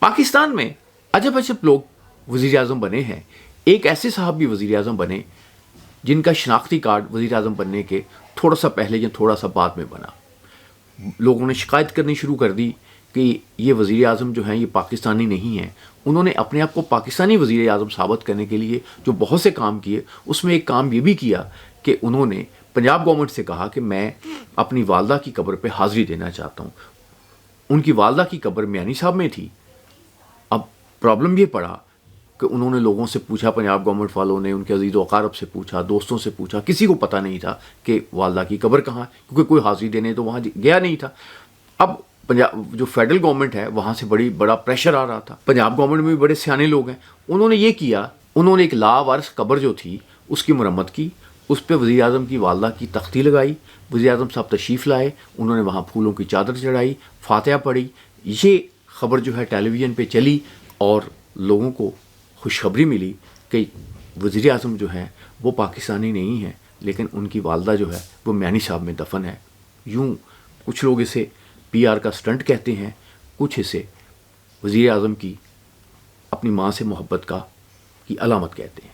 پاکستان میں عجب عجب لوگ وزیر اعظم بنے ہیں. ایک ایسے صاحب بھی وزیر اعظم بنے جن کا شناختی کارڈ وزیر اعظم بننے کے تھوڑا سا پہلے یا تھوڑا سا بعد میں بنا. لوگوں نے شکایت کرنی شروع کر دی کہ یہ وزیر اعظم جو ہیں یہ پاکستانی نہیں ہیں. انہوں نے اپنے آپ کو پاکستانی وزیر اعظم ثابت کرنے کے لیے جو بہت سے کام کیے، اس میں ایک کام یہ بھی کیا کہ انہوں نے پنجاب گورنمنٹ سے کہا کہ میں اپنی والدہ کی قبر پہ حاضری دینا چاہتا ہوں. ان کی والدہ کی قبر میانی صاحب میں تھی. اب پرابلم یہ پڑا کہ انہوں نے لوگوں سے پوچھا، پنجاب گورنمنٹ والوں نے ان کے عزیز و اقارب سے پوچھا، دوستوں سے پوچھا، کسی کو پتہ نہیں تھا کہ والدہ کی قبر کہاں ہے، کیونکہ کوئی حاضری دینے تو وہاں گیا نہیں تھا. اب پنجاب جو فیڈرل گورنمنٹ ہے وہاں سے بڑا پریشر آ رہا تھا. پنجاب گورنمنٹ میں بھی بڑے سیانے لوگ ہیں. انہوں نے یہ کیا، انہوں نے ایک لاوارث قبر جو تھی اس کی مرمت کی، اس پہ وزیر اعظم کی والدہ کی تختی لگائی. وزیر اعظم صاحب تشریف لائے، انہوں نے وہاں پھولوں کی چادر چڑھائی، فاتحہ پڑھی. یہ خبر جو ہے ٹیلی ویژن پہ چلی اور لوگوں کو خوشخبری ملی کہ وزیر اعظم جو ہیں وہ پاکستانی نہیں ہیں، لیکن ان کی والدہ جو ہے وہ میانی صاحب میں دفن ہے. یوں کچھ لوگ اسے پی آر کا سٹنٹ کہتے ہیں، کچھ اسے وزیر اعظم کی اپنی ماں سے محبت کی علامت کہتے ہیں.